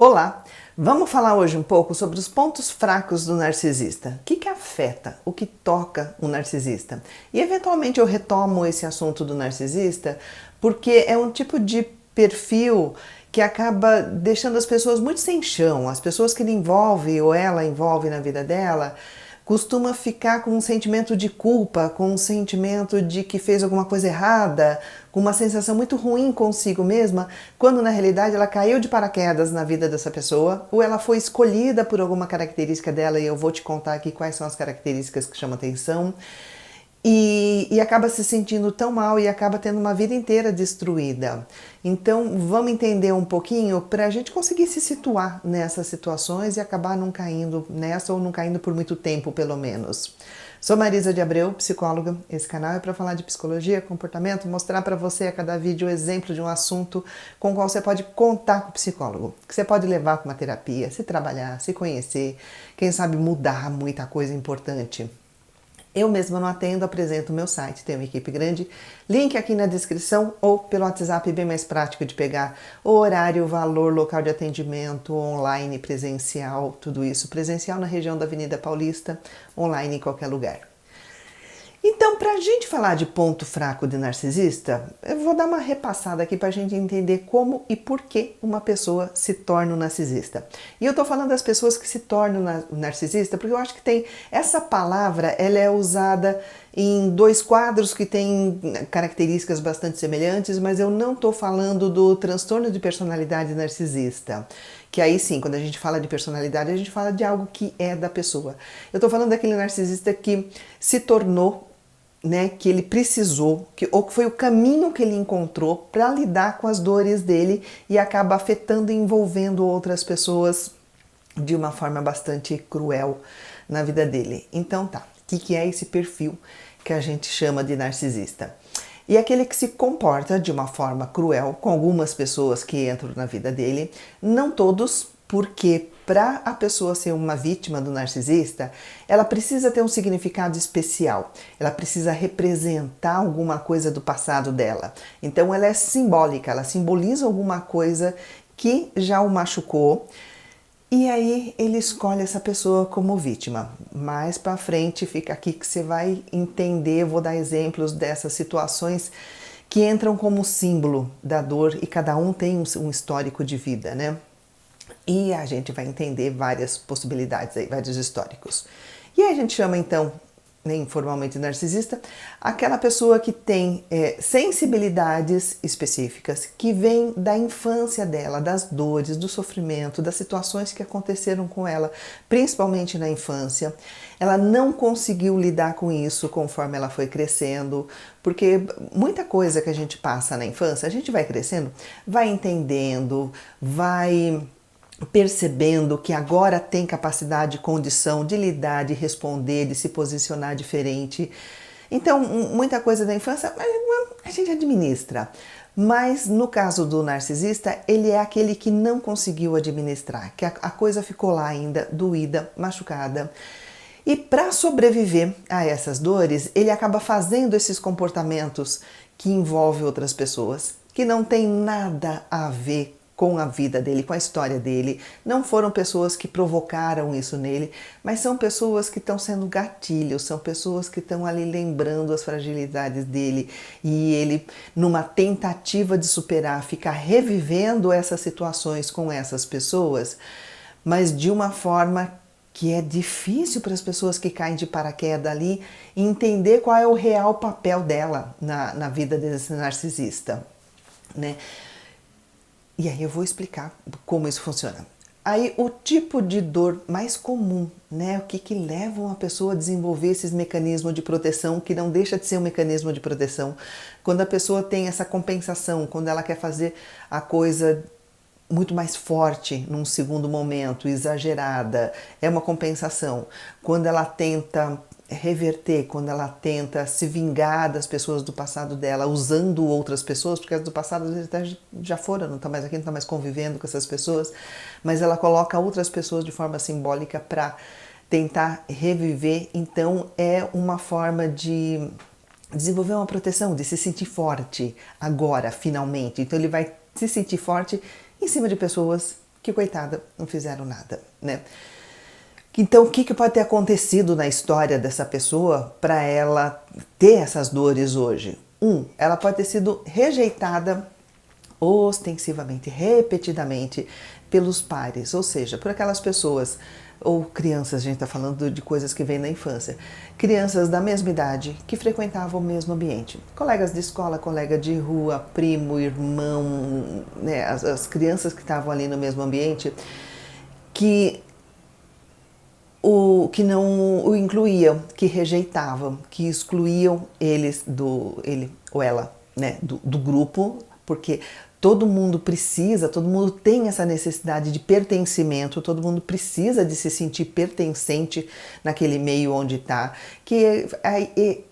Olá! Vamos falar hoje um pouco sobre os pontos fracos do narcisista. O que afeta, o que toca o narcisista? E eventualmente eu retomo esse assunto do narcisista porque é um tipo de perfil que acaba deixando as pessoas muito sem chão. As pessoas que ele envolve ou ela envolve na vida dela costuma ficar com um sentimento de culpa, com um sentimento de que fez alguma coisa errada, com uma sensação muito ruim consigo mesma, quando na realidade ela caiu de paraquedas na vida dessa pessoa, ou ela foi escolhida por alguma característica dela, e eu vou te contar aqui quais são as características que chamam atenção, e acaba se sentindo tão mal e acaba tendo uma vida inteira destruída. Então vamos entender um pouquinho para a gente conseguir se situar nessas situações e acabar não caindo nessa ou não caindo por muito tempo, pelo menos. Sou Marisa de Abreu, psicóloga. Esse canal é para falar de psicologia, comportamento, mostrar para você a cada vídeo o exemplo de um assunto com o qual você pode contar com o psicólogo, que você pode levar para uma terapia, se trabalhar, se conhecer, quem sabe mudar muita coisa importante. Eu mesma não atendo, apresento o meu site, tenho uma equipe grande, link aqui na descrição ou pelo WhatsApp, bem mais prático de pegar o horário, o valor, local de atendimento, online, presencial, tudo isso. Presencial na região da Avenida Paulista, online em qualquer lugar. Então, para a gente falar de ponto fraco de narcisista, eu vou dar uma repassada aqui para a gente entender como e por que uma pessoa se torna um narcisista. E eu estou falando das pessoas que se tornam narcisista porque eu acho que tem essa palavra, ela é usada em dois quadros que têm características bastante semelhantes, mas eu não estou falando do transtorno de personalidade narcisista. Que aí sim, quando a gente fala de personalidade, a gente fala de algo que é da pessoa. Eu estou falando daquele narcisista que se tornou, que ele precisou, ou que foi o caminho que ele encontrou para lidar com as dores dele e acaba afetando e envolvendo outras pessoas de uma forma bastante cruel na vida dele. Então tá, o que é esse perfil que a gente chama de narcisista? E aquele que se comporta de uma forma cruel com algumas pessoas que entram na vida dele, não todos, porque para a pessoa ser uma vítima do narcisista, ela precisa ter um significado especial, ela precisa representar alguma coisa do passado dela. Então ela é simbólica, ela simboliza alguma coisa que já o machucou, e aí ele escolhe essa pessoa como vítima. Mais para frente fica aqui que você vai entender, vou dar exemplos dessas situações que entram como símbolo da dor e cada um tem um histórico de vida, né? E a gente vai entender várias possibilidades aí, vários históricos. E aí a gente chama então, informalmente narcisista, aquela pessoa que tem sensibilidades específicas, que vem da infância dela, das dores, do sofrimento, das situações que aconteceram com ela, principalmente na infância. Ela não conseguiu lidar com isso conforme ela foi crescendo, porque muita coisa que a gente passa na infância, a gente vai crescendo, vai entendendo, vai percebendo que agora tem capacidade, condição de lidar, de responder, de se posicionar diferente. Então, muita coisa da infância a gente administra. Mas no caso do narcisista, ele é aquele que não conseguiu administrar, que a coisa ficou lá ainda, doída, machucada. E para sobreviver a essas dores, ele acaba fazendo esses comportamentos que envolvem outras pessoas, que não tem nada a ver com a vida dele, com a história dele. Não foram pessoas que provocaram isso nele, mas são pessoas que estão sendo gatilhos, são pessoas que estão ali lembrando as fragilidades dele e ele, numa tentativa de superar, fica revivendo essas situações com essas pessoas, mas de uma forma que é difícil para as pessoas que caem de paraquedas ali entender qual é o real papel dela na vida desse narcisista, né? E aí eu vou explicar como isso funciona. Aí o tipo de dor mais comum, né? O que leva uma pessoa a desenvolver esses mecanismos de proteção, que não deixa de ser um mecanismo de proteção, quando a pessoa tem essa compensação, quando ela quer fazer a coisa muito mais forte num segundo momento, exagerada, é uma compensação. Quando ela tenta reverter, quando ela tenta se vingar das pessoas do passado dela, usando outras pessoas, porque as do passado às vezes até já foram, não está mais aqui, não está mais convivendo com essas pessoas, mas ela coloca outras pessoas de forma simbólica para tentar reviver. Então é uma forma de desenvolver uma proteção, de se sentir forte agora, finalmente. Então ele vai se sentir forte em cima de pessoas que coitada, não fizeram nada, né? Então, o que pode ter acontecido na história dessa pessoa para ela ter essas dores hoje? Ela pode ter sido rejeitada ostensivamente, repetidamente pelos pares, ou seja, por aquelas pessoas ou crianças, a gente está falando de coisas que vêm na infância, crianças da mesma idade que frequentavam o mesmo ambiente, colegas de escola, colega de rua, primo, irmão, né, as crianças que estavam ali no mesmo ambiente, que que não o incluíam, que rejeitavam, que excluíam ele ou ela, né, do grupo, porque todo mundo precisa, todo mundo tem essa necessidade de pertencimento, todo mundo precisa de se sentir pertencente naquele meio onde está, que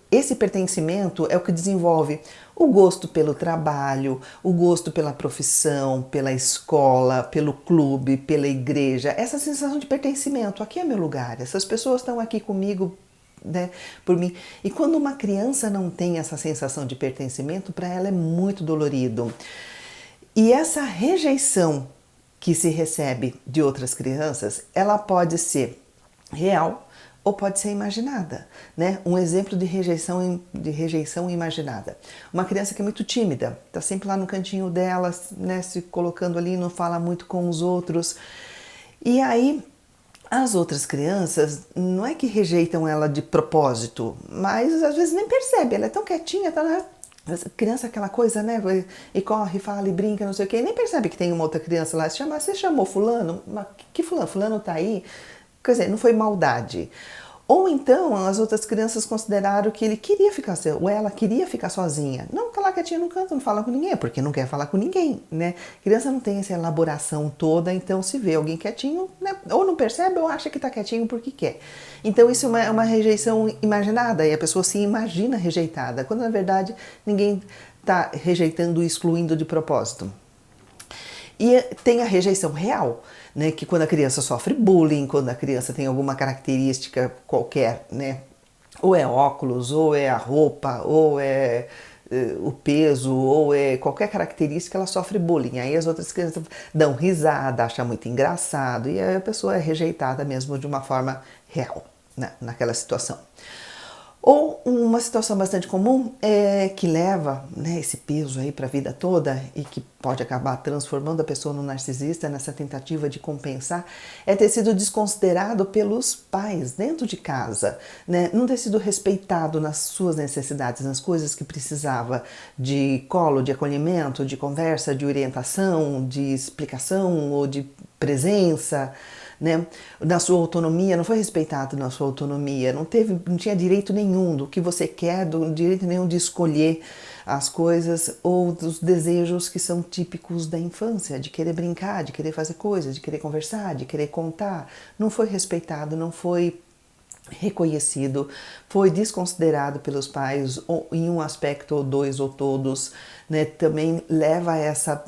esse pertencimento é o que desenvolve o gosto pelo trabalho, o gosto pela profissão, pela escola, pelo clube, pela igreja, essa sensação de pertencimento. Aqui é meu lugar, essas pessoas estão aqui comigo, né, por mim. E quando uma criança não tem essa sensação de pertencimento, para ela é muito dolorido. E essa rejeição que se recebe de outras crianças, ela pode ser real ou pode ser imaginada, né? Um exemplo de rejeição imaginada. Uma criança que é muito tímida, está sempre lá no cantinho dela, né, se colocando ali, não fala muito com os outros. E aí as outras crianças não é que rejeitam ela de propósito, mas às vezes nem percebe, ela é tão quietinha, tá lá. Criança, aquela coisa, né? E corre, fala e brinca, não sei o quê, e nem percebe que tem uma outra criança lá. Você chamou fulano? Mas que fulano? Fulano tá aí? Quer dizer, não foi maldade. Ou então as outras crianças consideraram que ele queria ficar, ou ela queria ficar sozinha. Não, tá lá quietinha no canto, não fala com ninguém, porque não quer falar com ninguém, né? Criança não tem essa elaboração toda, então se vê alguém quietinho, né? Ou não percebe ou acha que tá quietinho porque quer. Então isso é uma rejeição imaginada, e a pessoa se imagina rejeitada, quando na verdade ninguém tá rejeitando e excluindo de propósito. E tem a rejeição real, né, que quando a criança sofre bullying, quando a criança tem alguma característica qualquer, né, ou é óculos, ou é a roupa, ou é o peso, ou é qualquer característica, ela sofre bullying. Aí as outras crianças dão risada, acham muito engraçado, e aí a pessoa é rejeitada mesmo de uma forma real, né, naquela situação. Ou uma situação bastante comum que leva, né, esse peso aí para a vida toda e que pode acabar transformando a pessoa no narcisista nessa tentativa de compensar, é ter sido desconsiderado pelos pais dentro de casa, né? Não ter sido respeitado nas suas necessidades, nas coisas que precisava de colo, de acolhimento, de conversa, de orientação, de explicação ou de presença, né? Na sua autonomia, não foi respeitado na sua autonomia, não tinha direito nenhum do que você quer, do direito nenhum de escolher as coisas ou dos desejos que são típicos da infância, de querer brincar, de querer fazer coisas, de querer conversar, de querer contar. Não foi respeitado, não foi reconhecido, foi desconsiderado pelos pais ou em um aspecto ou dois ou todos, né? Também leva a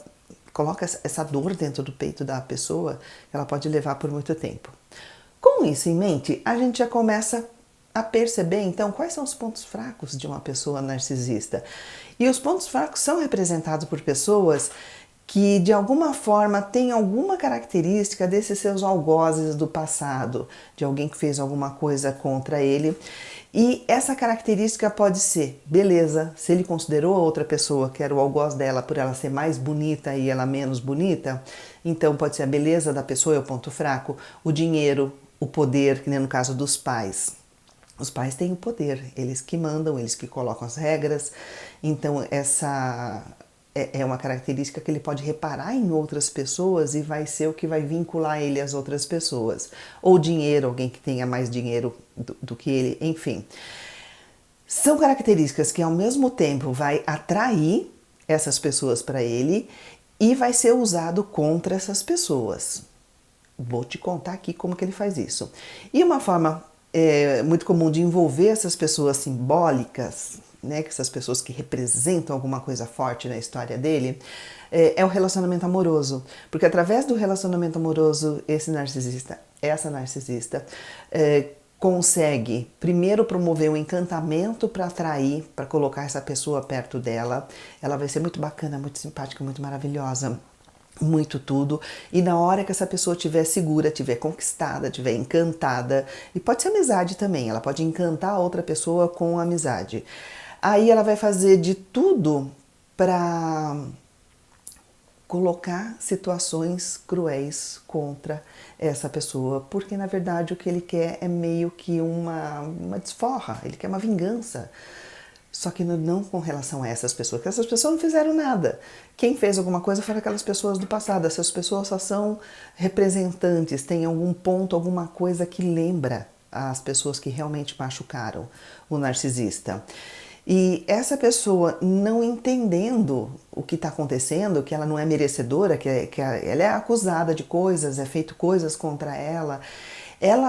coloca essa dor dentro do peito da pessoa, que ela pode levar por muito tempo. Com isso em mente, a gente já começa a perceber, então, quais são os pontos fracos de uma pessoa narcisista. E os pontos fracos são representados por pessoas que, de alguma forma, têm alguma característica desses seus algozes do passado, de alguém que fez alguma coisa contra ele. E essa característica pode ser, beleza, se ele considerou a outra pessoa que era o algoz dela por ela ser mais bonita e ela menos bonita, então pode ser a beleza da pessoa é o ponto fraco, o dinheiro, o poder, que nem no caso dos pais. Os pais têm o poder, eles que mandam, eles que colocam as regras, então essa é uma característica que ele pode reparar em outras pessoas e vai ser o que vai vincular ele às outras pessoas. Ou dinheiro, alguém que tenha mais dinheiro do que ele, enfim. São características que ao mesmo tempo vai atrair essas pessoas para ele e vai ser usado contra essas pessoas. Vou te contar aqui como que ele faz isso. E uma forma muito comum de envolver essas pessoas simbólicas, né, que essas pessoas que representam alguma coisa forte na história dele, é o relacionamento amoroso. Porque através do relacionamento amoroso, essa narcisista, consegue primeiro promover um encantamento para atrair, para colocar essa pessoa perto dela. Ela vai ser muito bacana, muito simpática, muito maravilhosa. muito tudo, e na hora que essa pessoa estiver segura, estiver conquistada, estiver encantada, e pode ser amizade também, ela pode encantar a outra pessoa com a amizade. Aí ela vai fazer de tudo para colocar situações cruéis contra essa pessoa, porque na verdade o que ele quer é meio que uma desforra, ele quer uma vingança. Só que não com relação a essas pessoas, porque essas pessoas não fizeram nada. Quem fez alguma coisa foram aquelas pessoas do passado. Essas pessoas só são representantes, têm algum ponto, alguma coisa que lembra as pessoas que realmente machucaram o narcisista. E essa pessoa não entendendo o que está acontecendo, que ela não é merecedora, que ela é acusada de coisas, é feito coisas contra ela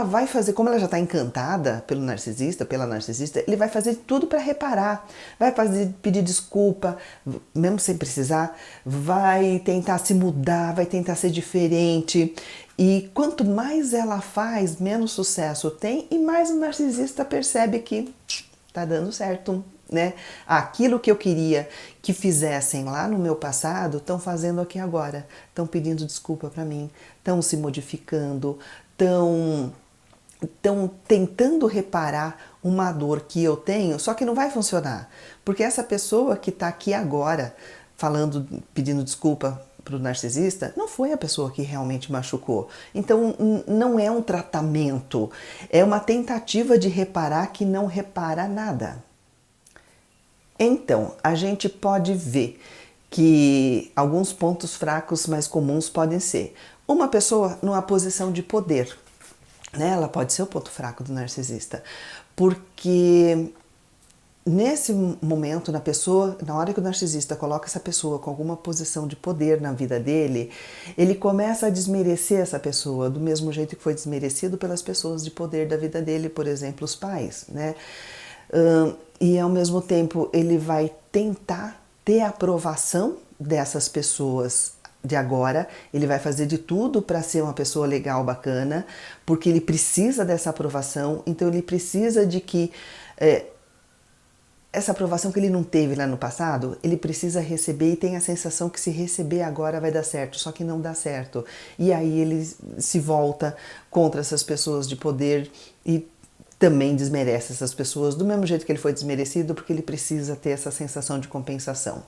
vai fazer, como ela já está encantada pelo narcisista, pela narcisista, ele vai fazer tudo para reparar, vai pedir desculpa, mesmo sem precisar, vai tentar se mudar, vai tentar ser diferente. E quanto mais ela faz, menos sucesso tem e mais o narcisista percebe que está dando certo, né? Aquilo que eu queria que fizessem lá no meu passado, estão fazendo aqui agora, estão pedindo desculpa para mim, estão se modificando, estão tentando reparar uma dor que eu tenho, só que não vai funcionar, porque essa pessoa que está aqui agora falando, pedindo desculpa para o narcisista, não foi a pessoa que realmente machucou. Então não é um tratamento, é uma tentativa de reparar que não repara nada. Então, a gente pode ver que alguns pontos fracos mais comuns podem ser uma pessoa numa posição de poder, né? Ela pode ser o ponto fraco do narcisista, porque nesse momento, na hora que o narcisista coloca essa pessoa com alguma posição de poder na vida dele, ele começa a desmerecer essa pessoa do mesmo jeito que foi desmerecido pelas pessoas de poder da vida dele, por exemplo, os pais, né? E ao mesmo tempo ele vai tentar ter a aprovação dessas pessoas de agora, ele vai fazer de tudo para ser uma pessoa legal, bacana, porque ele precisa dessa aprovação, então ele precisa de que essa aprovação que ele não teve lá no passado, ele precisa receber e tem a sensação que se receber agora vai dar certo, só que não dá certo. E aí ele se volta contra essas pessoas de poder e também desmerece essas pessoas do mesmo jeito que ele foi desmerecido, porque ele precisa ter essa sensação de compensação.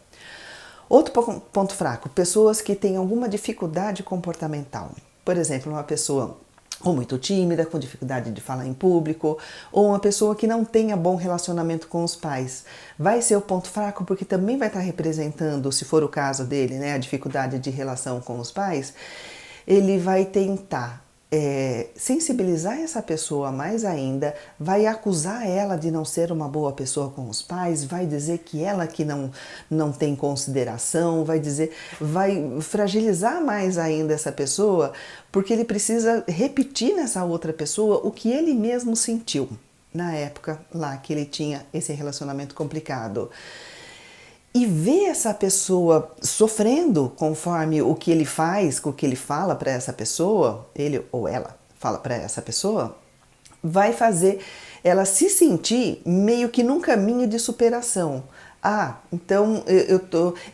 Outro ponto fraco, pessoas que têm alguma dificuldade comportamental. Por exemplo, uma pessoa ou muito tímida, com dificuldade de falar em público, ou uma pessoa que não tenha bom relacionamento com os pais. Vai ser o ponto fraco porque também vai estar representando, se for o caso dele, né, a dificuldade de relação com os pais. Ele vai tentar sensibilizar essa pessoa mais ainda, vai acusar ela de não ser uma boa pessoa com os pais, vai dizer que ela que não tem consideração, vai fragilizar mais ainda essa pessoa, porque ele precisa repetir nessa outra pessoa o que ele mesmo sentiu na época lá que ele tinha esse relacionamento complicado. E ver essa pessoa sofrendo conforme o que ele faz, o que ele fala para essa pessoa, ele ou ela fala para essa pessoa, vai fazer ela se sentir meio que num caminho de superação. Ah, então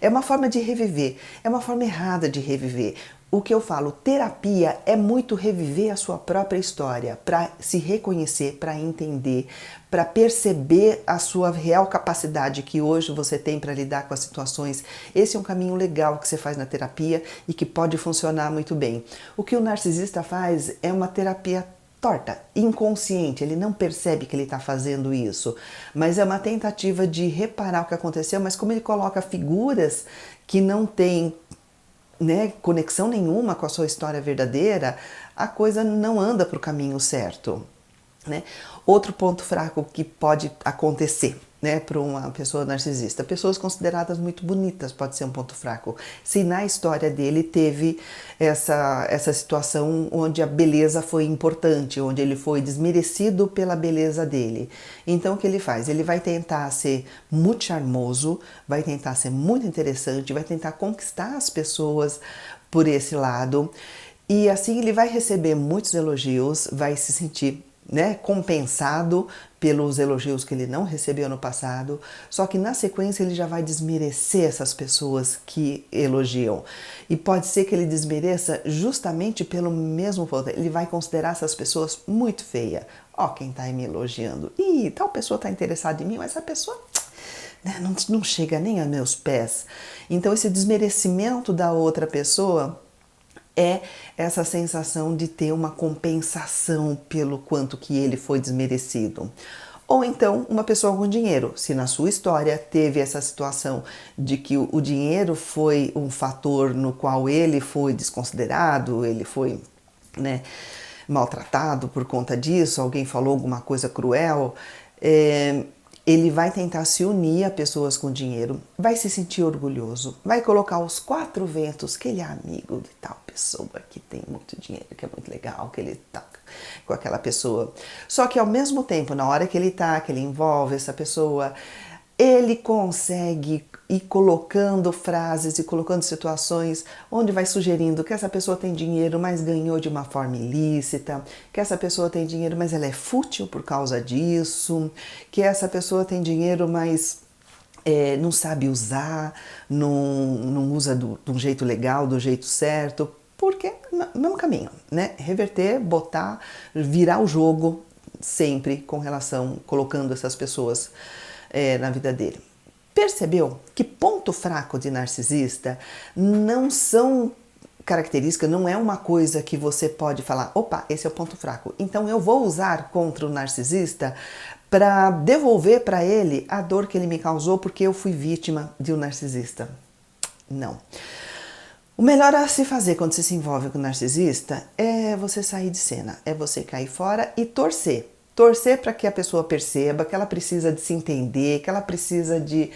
é uma forma de reviver, é uma forma errada de reviver. O que eu falo, terapia é muito reviver a sua própria história, para se reconhecer, para entender, para perceber a sua real capacidade que hoje você tem para lidar com as situações. Esse é um caminho legal que você faz na terapia e que pode funcionar muito bem. O que o narcisista faz é uma terapia torta, inconsciente, ele não percebe que ele está fazendo isso, mas é uma tentativa de reparar o que aconteceu, mas como ele coloca figuras que não têm conexão nenhuma com a sua história verdadeira, a coisa não anda para o caminho certo. Né? Outro ponto fraco que pode acontecer, né, para uma pessoa narcisista, pessoas consideradas muito bonitas pode ser um ponto fraco. Se na história dele teve essa situação onde a beleza foi importante, onde ele foi desmerecido pela beleza dele. Então o que ele faz? Ele vai tentar ser muito charmoso, vai tentar ser muito interessante, vai tentar conquistar as pessoas por esse lado. E assim ele vai receber muitos elogios, vai se sentir né, compensado pelos elogios que ele não recebeu no passado, só que na sequência ele já vai desmerecer essas pessoas que elogiam. E pode ser que ele desmereça justamente pelo mesmo ponto. Ele vai considerar essas pessoas muito feias. Ó, quem tá aí me elogiando. Ih, tal pessoa tá interessada em mim, mas essa pessoa, né, não chega nem a meus pés. Então esse desmerecimento da outra pessoa é essa sensação de ter uma compensação pelo quanto que ele foi desmerecido. Ou então uma pessoa com dinheiro, se na sua história teve essa situação de que o dinheiro foi um fator no qual ele foi desconsiderado, ele foi, né, maltratado por conta disso, alguém falou alguma coisa cruel, ele vai tentar se unir a pessoas com dinheiro, vai se sentir orgulhoso, vai colocar os quatro ventos que ele é amigo de tal pessoa que tem muito dinheiro, que é muito legal, que ele tá com aquela pessoa. Só que ao mesmo tempo, na hora que ele envolve essa pessoa, ele consegue ir colocando frases e colocando situações onde vai sugerindo que essa pessoa tem dinheiro, mas ganhou de uma forma ilícita, que essa pessoa tem dinheiro, mas ela é fútil por causa disso, que essa pessoa tem dinheiro, mas não sabe usar, não usa de um jeito legal, do jeito certo, porque mesmo caminho, né? Reverter, botar, virar o jogo sempre com relação, colocando essas pessoas na vida dele. Percebeu que ponto fraco de narcisista não são características, não é uma coisa que você pode falar, opa, esse é o ponto fraco, então eu vou usar contra o narcisista para devolver para ele a dor que ele me causou porque eu fui vítima de um narcisista. Não. O melhor a se fazer quando você se envolve com um narcisista é você sair de cena, é você cair fora e torcer. Torcer para que a pessoa perceba que ela precisa de se entender, que ela precisa de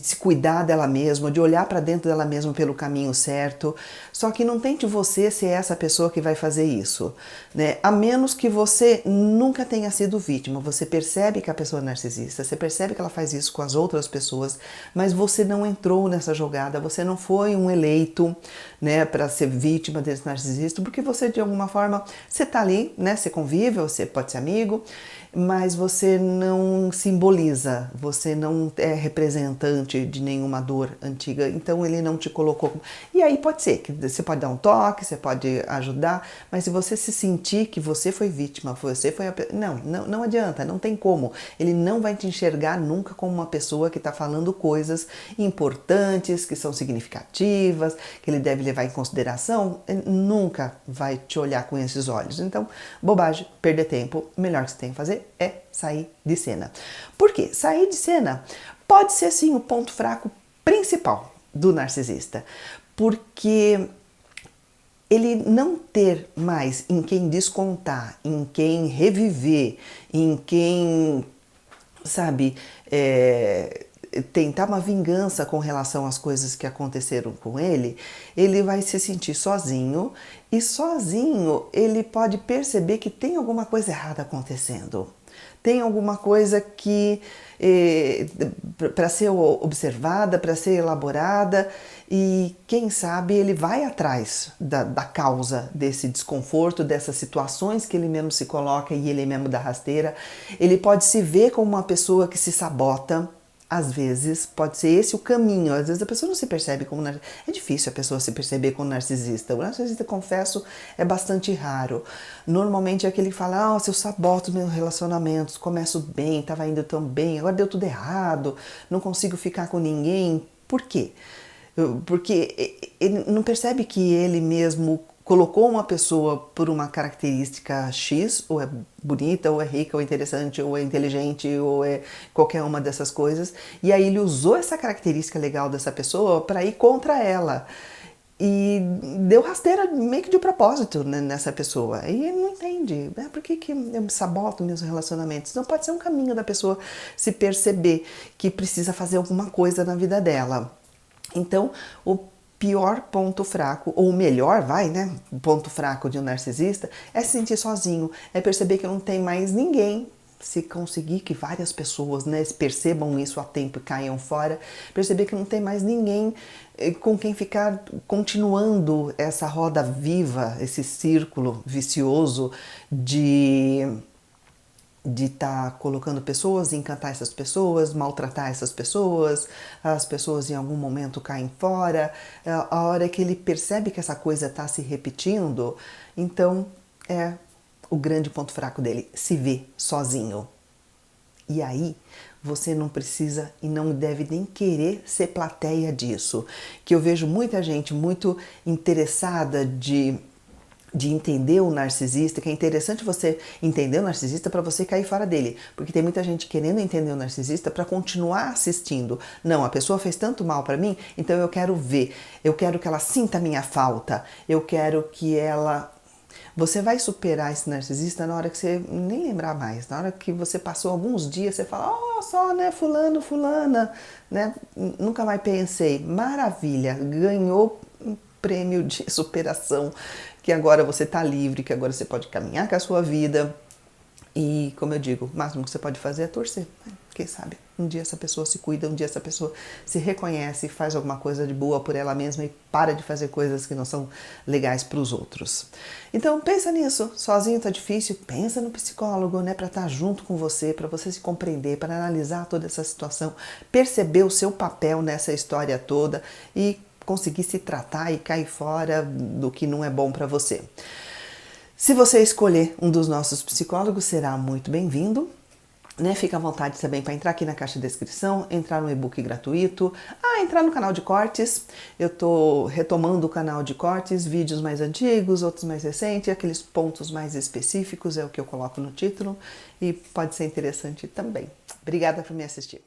se cuidar dela mesma, de olhar para dentro dela mesma pelo caminho certo. Só que não tente você ser essa pessoa que vai fazer isso, né? A menos que você nunca tenha sido vítima. Você percebe que a pessoa é narcisista, você percebe que ela faz isso com as outras pessoas, mas você não entrou nessa jogada, você não foi um eleito, né, para ser vítima desse narcisista, porque você de alguma forma, você tá ali, né, você convive, você pode ser amigo, mas você não simboliza, você não é representante de nenhuma dor antiga, então ele não te colocou. E aí pode ser que você pode dar um toque, você pode ajudar, mas se você se sentir que você foi vítima, você foi a... não adianta, não tem como. Ele não vai te enxergar nunca como uma pessoa que está falando coisas importantes, que são significativas, que ele deve levar em consideração, ele nunca vai te olhar com esses olhos. Então, bobagem, perder tempo, o melhor que você tem que fazer é sair de cena. Por quê? Sair de cena pode ser sim o ponto fraco principal do narcisista, porque ele não ter mais em quem descontar, em quem reviver, em quem, sabe, tentar uma vingança com relação às coisas que aconteceram com ele, ele vai se sentir sozinho e sozinho ele pode perceber que tem alguma coisa errada acontecendo. Tem alguma coisa que para ser observada, para ser elaborada, e quem sabe ele vai atrás da causa desse desconforto, dessas situações que ele mesmo se coloca e ele mesmo dá rasteira. Ele pode se ver como uma pessoa que se sabota. Às vezes pode ser esse o caminho, às vezes a pessoa não se percebe como narcisista. É difícil a pessoa se perceber como narcisista. O narcisista, confesso, é bastante raro. Normalmente é aquele que fala, se eu saboto meus relacionamentos, começo bem, estava indo tão bem, agora deu tudo errado, não consigo ficar com ninguém. Por quê? Porque ele não percebe que ele mesmo colocou uma pessoa por uma característica X, ou é bonita, ou é rica, ou é interessante, ou é inteligente, ou é qualquer uma dessas coisas, e aí ele usou essa característica legal dessa pessoa para ir contra ela. E deu rasteira meio que de propósito, né, nessa pessoa. E ele não entende. Por que eu saboto meus relacionamentos? Não pode ser um caminho da pessoa se perceber que precisa fazer alguma coisa na vida dela. Então, o pior ponto fraco, ou o melhor, ponto fraco de um narcisista, é se sentir sozinho, é perceber que não tem mais ninguém. Se conseguir que várias pessoas, né, percebam isso a tempo e caiam fora, perceber que não tem mais ninguém com quem ficar continuando essa roda viva, esse círculo vicioso de de estar colocando pessoas, encantar essas pessoas, maltratar essas pessoas, as pessoas em algum momento caem fora, a hora que ele percebe que essa coisa está se repetindo, então é o grande ponto fraco dele, se vê sozinho. E aí você não precisa e não deve nem querer ser plateia disso, que eu vejo muita gente muito interessada de entender o narcisista, que é interessante você entender o narcisista para você cair fora dele, porque tem muita gente querendo entender o narcisista para continuar assistindo. Não, a pessoa fez tanto mal para mim, então eu quero ver, eu quero que ela sinta a minha falta, eu quero que ela... Você vai superar esse narcisista na hora que você nem lembrar mais, na hora que você passou alguns dias, você fala, oh, só, né, fulano, fulana, né, nunca mais pensei, maravilha, ganhou um prêmio de superação, que agora você está livre, que agora você pode caminhar com a sua vida e, como eu digo, o máximo que você pode fazer é torcer, né? Quem sabe um dia essa pessoa se cuida, um dia essa pessoa se reconhece, faz alguma coisa de boa por ela mesma e para de fazer coisas que não são legais para os outros. Então pensa nisso, sozinho tá difícil, pensa no psicólogo, né, para estar junto com você, para você se compreender, para analisar toda essa situação, perceber o seu papel nessa história toda e conseguir se tratar e cair fora do que não é bom para você. Se você escolher um dos nossos psicólogos, será muito bem-vindo. Né? Fica à vontade também para entrar aqui na caixa de descrição, entrar no e-book gratuito, entrar no canal de cortes. Eu estou retomando o canal de cortes, vídeos mais antigos, outros mais recentes, aqueles pontos mais específicos é o que eu coloco no título e pode ser interessante também. Obrigada por me assistir.